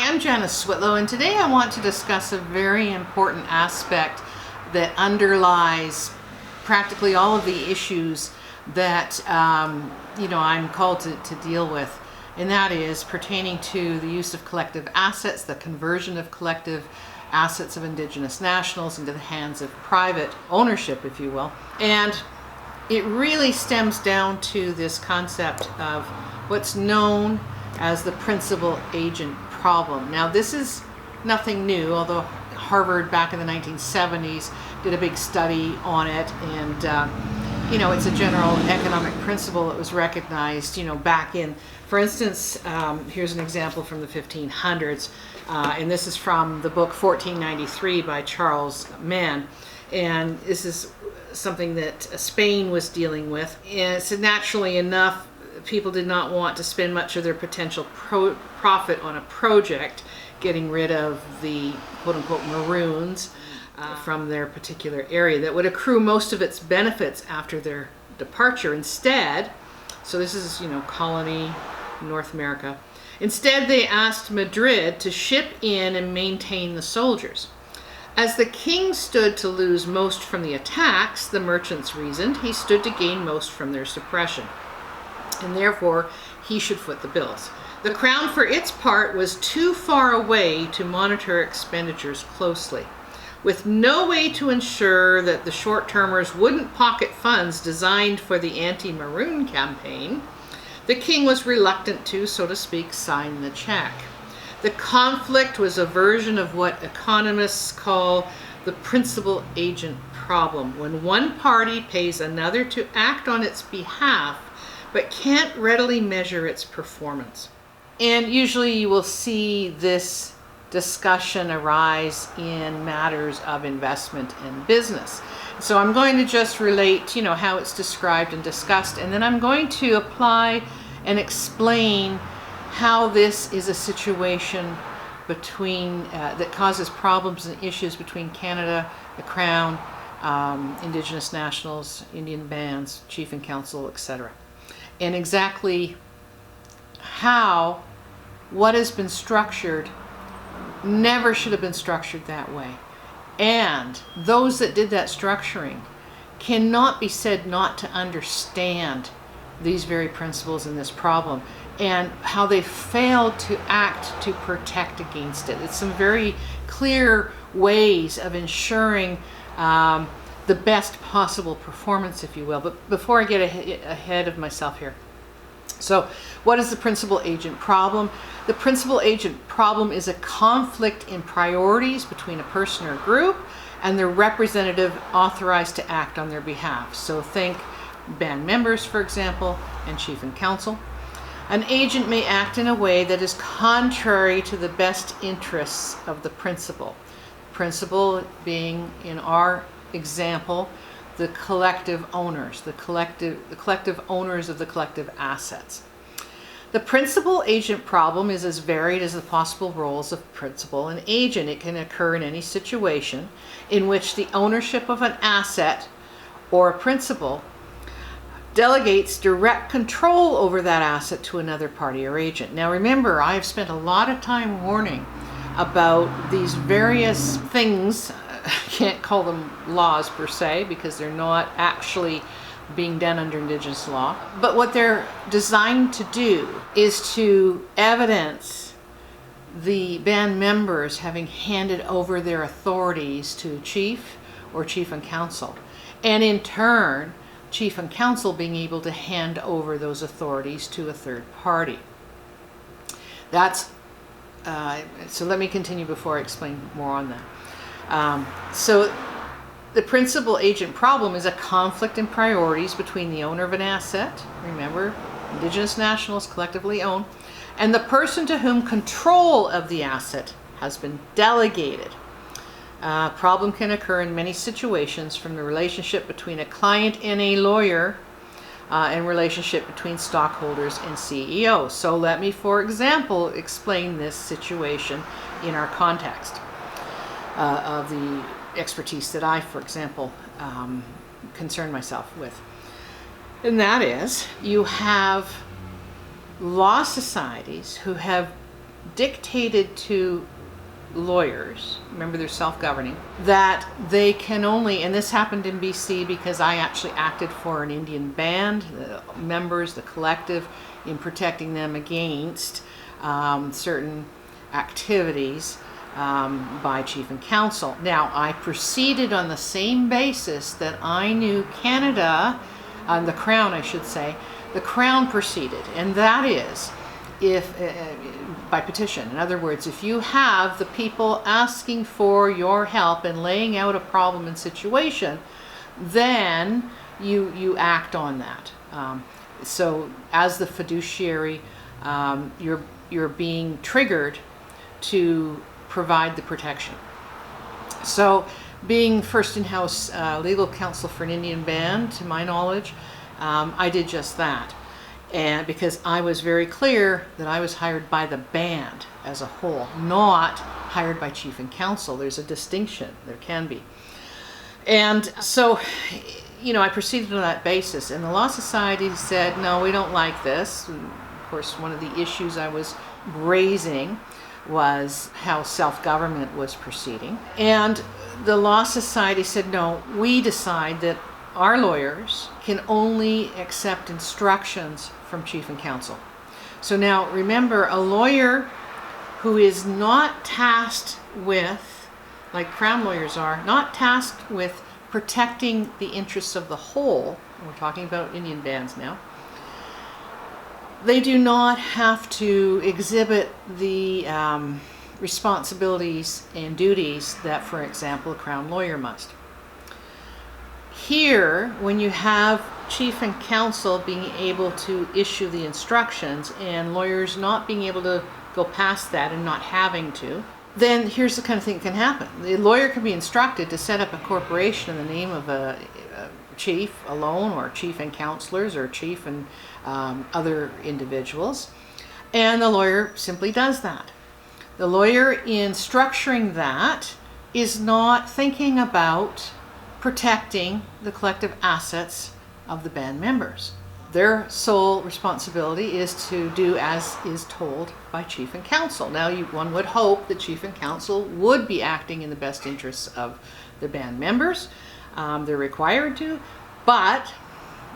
I'm Janice Switlo, and today I want to discuss a very important aspect that underlies practically all of the issues that I'm called to deal with, and that is pertaining to the use of collective assets, the conversion of collective assets of Indigenous nationals into the hands of private ownership, if you will. And it really stems down to this concept of what's known as the principal-agent problem. Now, this is nothing new, although Harvard back in the 1970s did a big study on it, and it's a general economic principle that was recognized, back in, for instance, here's an example from the 1500s, and this is from the book 1493 by Charles Mann, and this is something that Spain was dealing with. And so naturally enough, people did not want to spend much of their potential profit on a project, getting rid of the quote-unquote maroons from their particular area that would accrue most of its benefits after their departure. Instead, so this is, colony North America, instead they asked Madrid to ship in and maintain the soldiers. As the king stood to lose most from the attacks, the merchants reasoned, he stood to gain most from their suppression, and therefore he should foot the bills. The crown, for its part, was too far away to monitor expenditures closely. With no way to ensure that the short-termers wouldn't pocket funds designed for the anti-maroon campaign, the king was reluctant to, so to speak, sign the check. The conflict was a version of what economists call the principal-agent problem, when one party pays another to act on its behalf but can't readily measure its performance. And usually you will see this discussion arise in matters of investment and business. So I'm going to just relate, how it's described and discussed, and then I'm going to apply and explain how this is a situation between that causes problems and issues between Canada, the Crown, Indigenous nationals, Indian bands, Chief and Council, etc. And exactly how what has been structured never should have been structured that way. And those that did that structuring cannot be said not to understand these very principles in this problem, and how they failed to act to protect against it. It's some very clear ways of ensuring the best possible performance, if you will. But before I get ahead of myself here, so what is the principal-agent problem? The principal-agent problem is a conflict in priorities between a person or group and the representative authorized to act on their behalf. So think band members, for example, and Chief and Council. An agent may act in a way that is contrary to the best interests of the principal. Principal being, in our example, the collective owners, the collective owners of the collective assets. The principal-agent problem is as varied as the possible roles of principal and agent. It can occur in any situation in which the ownership of an asset or a principal delegates direct control over that asset to another party or agent. Now remember, I have spent a lot of time warning about these various things. I can't call them laws per se because they're not actually being done under Indigenous law. But what they're designed to do is to evidence the band members having handed over their authorities to Chief or Chief and Council, and in turn Chief and Council being able to hand over those authorities to a third party. That's so let me continue before I explain more on that. So the principal-agent problem is a conflict in priorities between the owner of an asset, remember, Indigenous nationals collectively own, and the person to whom control of the asset has been delegated. Problem can occur in many situations, from the relationship between a client and a lawyer, and relationship between stockholders and CEO. So let me, for example, explain this situation in our context of the expertise that I, for example, concern myself with. And that is, you have law societies who have dictated to lawyers, remember they're self-governing, that they can only, and this happened in BC because I actually acted for an Indian band, the members, the collective, in protecting them against certain activities by chief and council. Now, I proceeded on the same basis that I knew Canada, the Crown I should say, the Crown proceeded, and that is if by petition. In other words, if you have the people asking for your help and laying out a problem and situation, then you act on that. So as the fiduciary, you're being triggered to provide the protection. So being first in-house legal counsel for an Indian band, to my knowledge, I did just that. And because I was very clear that I was hired by the band as a whole, not hired by chief and council. There's a distinction, there can be. And so, you know, I proceeded on that basis, and the Law Society said, no, we don't like this. And of course, one of the issues I was raising was how self-government was proceeding. And the Law Society said, no, we decide that our lawyers can only accept instructions from chief and council. So now remember, a lawyer who is not tasked with, like Crown lawyers are, not tasked with protecting the interests of the whole, we're talking about Indian bands now, they do not have to exhibit the responsibilities and duties that, for example, a Crown lawyer must. Here, when you have chief and counsel being able to issue the instructions and lawyers not being able to go past that and not having to, then here's the kind of thing that can happen. The lawyer can be instructed to set up a corporation in the name of a chief alone, or chief and counselors, or chief and other individuals, and the lawyer simply does that. The lawyer, in structuring that, is not thinking about protecting the collective assets of the band members. Their sole responsibility is to do as is told by chief and council. Now, one would hope that chief and council would be acting in the best interests of the band members. They're required to, but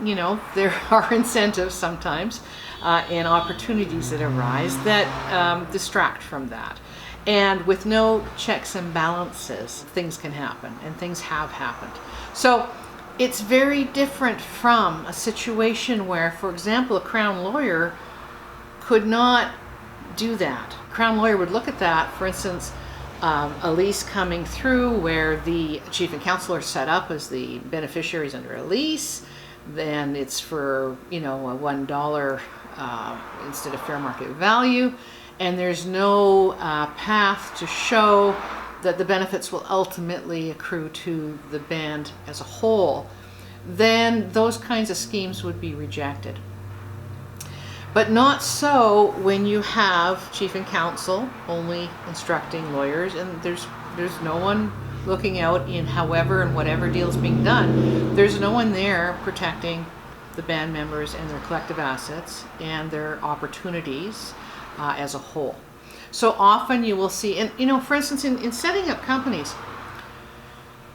you know, there are incentives sometimes and opportunities that arise that distract from that. And with no checks and balances, things can happen, and things have happened. So it's very different from a situation where, for example, a Crown lawyer could not do that. A Crown lawyer would look at that, for instance, a lease coming through where the chief and council are set up as the beneficiaries under a lease. Then it's for, you know, a $1 instead of fair market value, and there's no path to show that the benefits will ultimately accrue to the band as a whole, then those kinds of schemes would be rejected. But not so when you have chief and counsel only instructing lawyers, and there's no one looking out in however and whatever deal's being done. There's no one there protecting the band members and their collective assets and their opportunities as a whole. So often you will see, and you know, for instance, in setting up companies,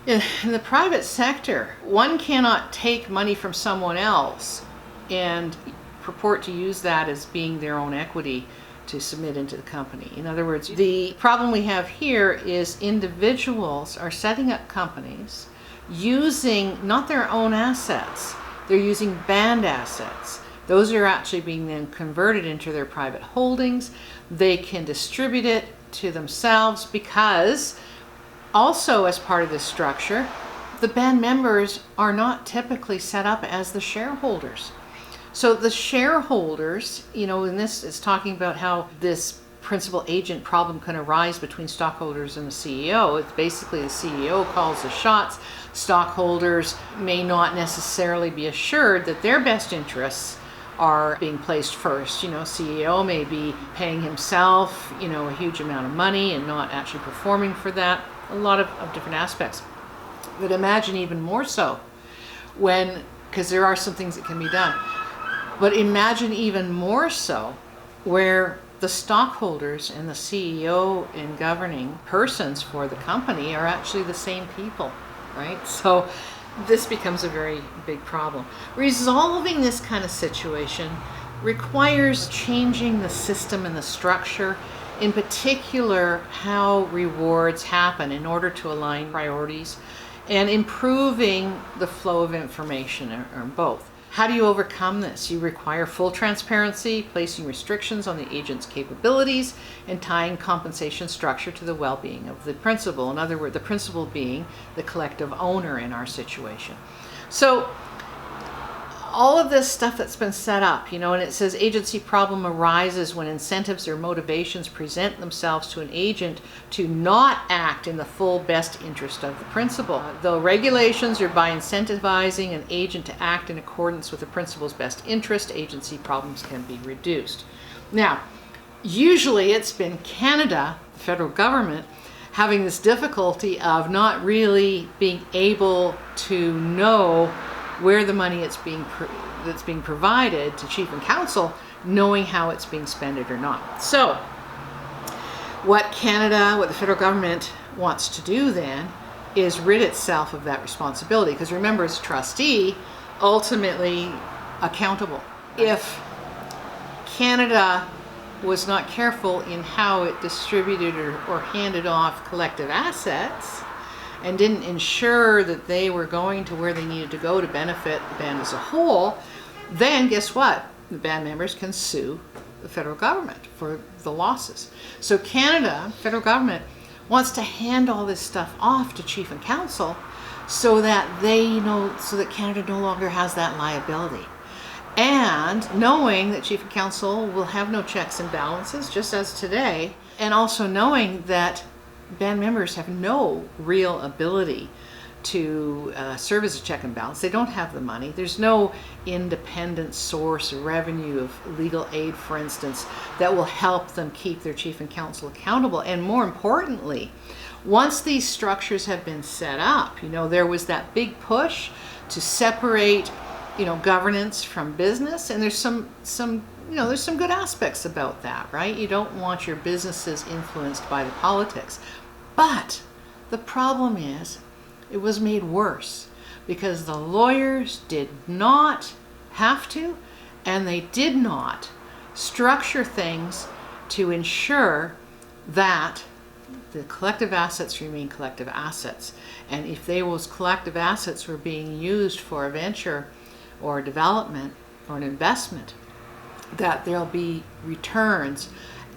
in the private sector, one cannot take money from someone else and purport to use that as being their own equity to submit into the company. In other words, the problem we have here is individuals are setting up companies using not their own assets, they're using band assets. Those are actually being then converted into their private holdings. They can distribute it to themselves because also as part of this structure, the band members are not typically set up as the shareholders. So the shareholders, you know, and this is talking about how this principal agent problem can arise between stockholders and the CEO. It's basically the CEO calls the shots. Stockholders may not necessarily be assured that their best interests are being placed first. You know, CEO may be paying himself, you know, a huge amount of money and not actually performing for that. A lot of different aspects. But imagine even more so when, because there are some things that can be done, but imagine even more so where the stockholders and the CEO and governing persons for the company are actually the same people, right? So this becomes a very big problem. Resolving this kind of situation requires changing the system and the structure, in particular how rewards happen in order to align priorities, and improving the flow of information, or both. How do you overcome this? You require full transparency, placing restrictions on the agent's capabilities, and tying compensation structure to the well-being of the principal. In other words, the principal being the collective owner in our situation. So all of this stuff that's been set up, and it says agency problem arises when incentives or motivations present themselves to an agent to not act in the full best interest of the principal. Though regulations are by incentivizing an agent to act in accordance with the principal's best interest, agency problems can be reduced. Now, usually it's been Canada, the federal government, having this difficulty of not really being able to know where the money that's being provided to chief and council, knowing how it's being spent or not. So what the federal government wants to do then is rid itself of that responsibility, because remember, as a trustee, ultimately accountable. If Canada was not careful in how it distributed or handed off collective assets, and didn't ensure that they were going to where they needed to go to benefit the band as a whole, then guess what? The band members can sue the federal government for the losses. So Canada, federal government, wants to hand all this stuff off to chief and council so that Canada no longer has that liability. And knowing that chief and council will have no checks and balances, just as today, and also knowing that band members have no real ability to serve as a check and balance. They don't have the money. There's no independent source of revenue of legal aid, for instance, that will help them keep their chief and council accountable. And more importantly, once these structures have been set up, there was that big push to separate, governance from business, and there's some good aspects about that, right? You don't want your businesses influenced by the politics. But the problem is, it was made worse because the lawyers did not have to, and they did not structure things to ensure that the collective assets remain collective assets. And if those collective assets were being used for a venture or a development or an investment, that there'll be returns,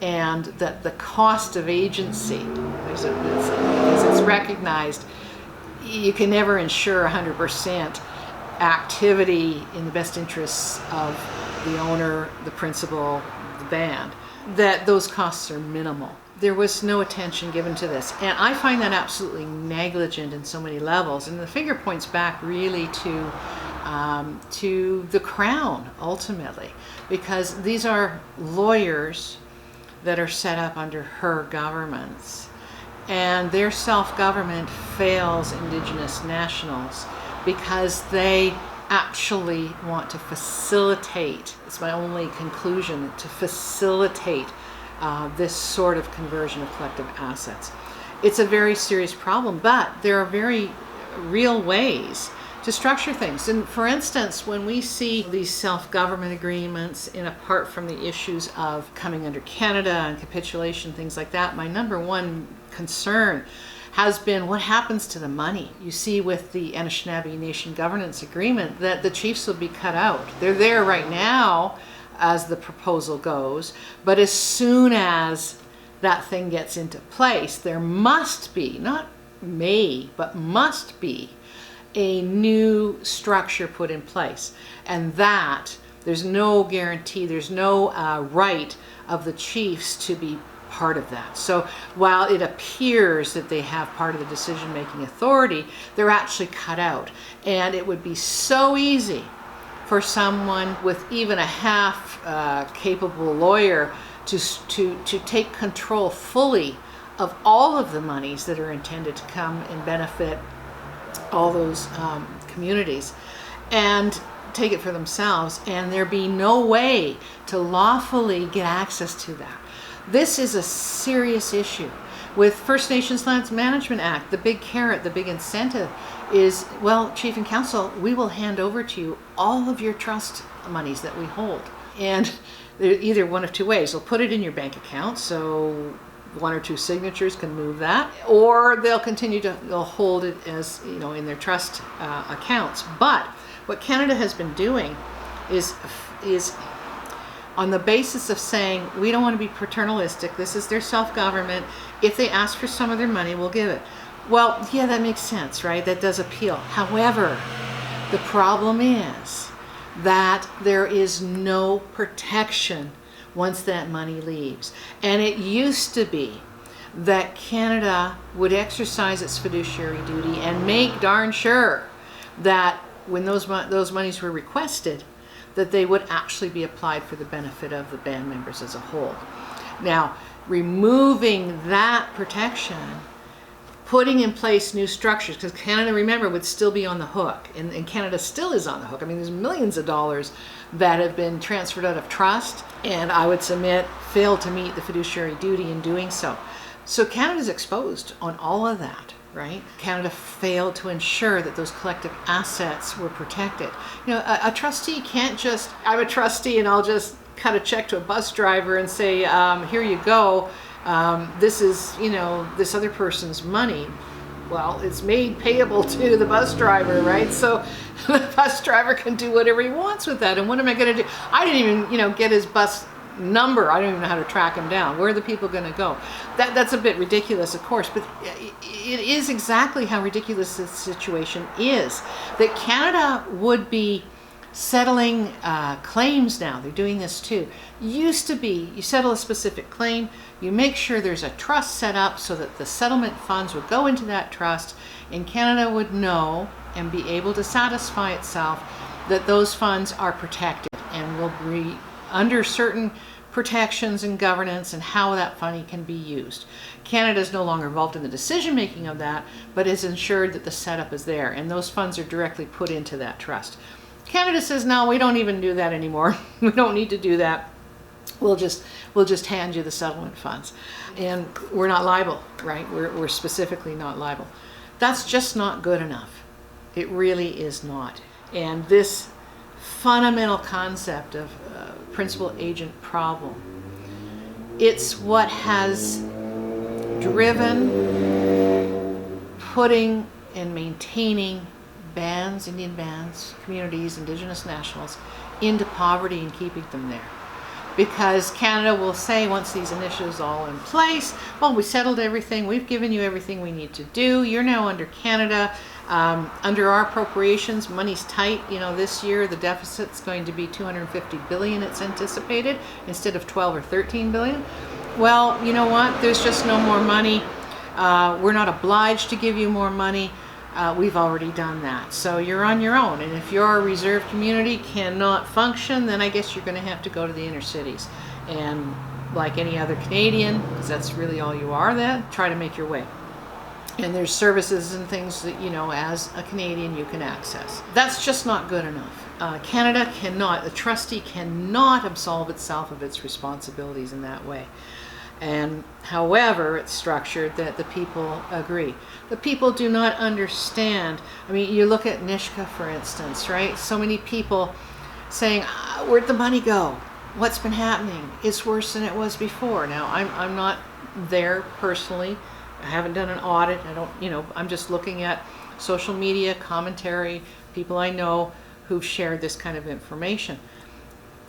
and that the cost of agency, as it's recognized, you can never ensure 100% activity in the best interests of the owner, the principal, the band, that those costs are minimal. There was no attention given to this, and I find that absolutely negligent in so many levels, and the finger points back really to the Crown, ultimately, because these are lawyers that are set up under her governments, and their self-government fails Indigenous nationals because they actually want to facilitate, it's my only conclusion, to facilitate this sort of conversion of collective assets. It's a very serious problem, but there are very real ways to structure things. And for instance, when we see these self-government agreements, and apart from the issues of coming under Canada and capitulation, things like that, my number one concern has been what happens to the money. You see with the Anishinaabe Nation Governance Agreement that the chiefs will be cut out. They're there right now as the proposal goes, but as soon as that thing gets into place, there must be, not may, but must be, a new structure put in place. And that, there's no guarantee, there's no right of the chiefs to be part of that. So while it appears that they have part of the decision-making authority, they're actually cut out. And it would be so easy for someone with even a half capable lawyer to take control fully of all of the monies that are intended to come and benefit all those communities and take it for themselves, and there be no way to lawfully get access to that. This is a serious issue. With First Nations Lands Management Act, the big carrot, the big incentive is, well, Chief and Council, we will hand over to you all of your trust monies that we hold. And either one of two ways. They'll put it in your bank account, so one or two signatures can move that, or they'll they'll hold it as, in their trust accounts. But what Canada has been doing is on the basis of saying, we don't want to be paternalistic, this is their self-government, if they ask for some of their money, we'll give it. Well, yeah, that makes sense, right? That does appeal. However, the problem is that there is no protection once that money leaves. And it used to be that Canada would exercise its fiduciary duty and make darn sure that when those monies were requested, that they would actually be applied for the benefit of the band members as a whole. Now, removing that protection, putting in place new structures, because Canada, remember, would still be on the hook, and Canada still is on the hook. I mean, there's millions of dollars that have been transferred out of trust, and I would submit failed to meet the fiduciary duty in doing so. So Canada's exposed on all of that, right? Canada failed to ensure that those collective assets were protected. A trustee can't just, I'm a trustee and I'll just cut a check to a bus driver and say, here you go. This is, this other person's money. Well, it's made payable to the bus driver, right? So the bus driver can do whatever he wants with that. And what am I going to do? I didn't even, get his bus number. I don't even know how to track him down. Where are the people going to go? That's a bit ridiculous, of course, but it is exactly how ridiculous this situation is. That Canada would be settling claims now. They're doing this too. Used to be, you settle a specific claim, you make sure there's a trust set up so that the settlement funds would go into that trust, and Canada would know and be able to satisfy itself that those funds are protected and will be under certain protections and governance and how that money can be used. Canada is no longer involved in the decision making of that, but is ensured that the setup is there and those funds are directly put into that trust. Canada says, no, we don't even do that anymore. We don't need to do that. We'll just hand you the settlement funds. And we're not liable, right? We're specifically not liable. That's just not good enough. It really is not. And this fundamental concept of principal agent problem, it's what has driven putting and maintaining bands, Indian bands, communities, Indigenous nationals into poverty and keeping them there. Because Canada will say, once these initiatives are all in place, well, we settled everything, we've given you everything we need to do, you're now under Canada. Under our appropriations, money's tight. This year the deficit's going to be $250 billion, it's anticipated, instead of 12 or 13 billion. Well, you know what? There's just no more money. We're not obliged to give you more money. We've already done that. So you're on your own. And if your reserve community cannot function, then I guess you're going to have to go to the inner cities. And like any other Canadian, because that's really all you are, then try to make your way. And there's services and things that, as a Canadian you can access. That's just not good enough. Canada cannot, the trustee cannot absolve itself of its responsibilities in that way. And however it's structured, that the people agree. The people do not understand. I mean, you look at Nishka, for instance, right? So many people saying, where'd the money go? What's been happening? It's worse than it was before. Now, I'm not there personally. I haven't done an audit. I don't, I'm just looking at social media, commentary, people I know who've shared this kind of information.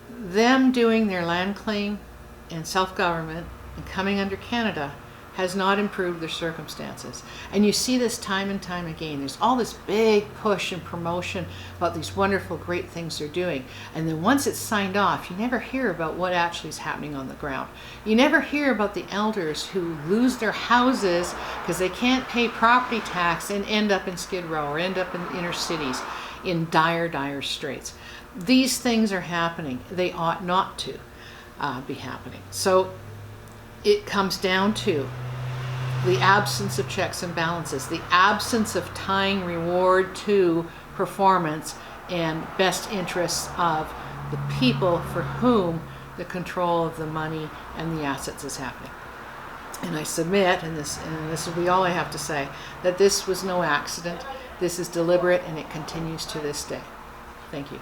Them doing their land claim and self-government and coming under Canada has not improved their circumstances. And you see this time and time again. There's all this big push and promotion about these wonderful, great things they're doing. And then once it's signed off, you never hear about what actually is happening on the ground. You never hear about the elders who lose their houses because they can't pay property tax and end up in Skid Row or end up in inner cities in dire, dire straits. These things are happening. They ought not to be happening. So it comes down to the absence of checks and balances, the absence of tying reward to performance and best interests of the people for whom the control of the money and the assets is happening. And I submit, and this will be all I have to say, that this was no accident. This is deliberate, and it continues to this day. Thank you.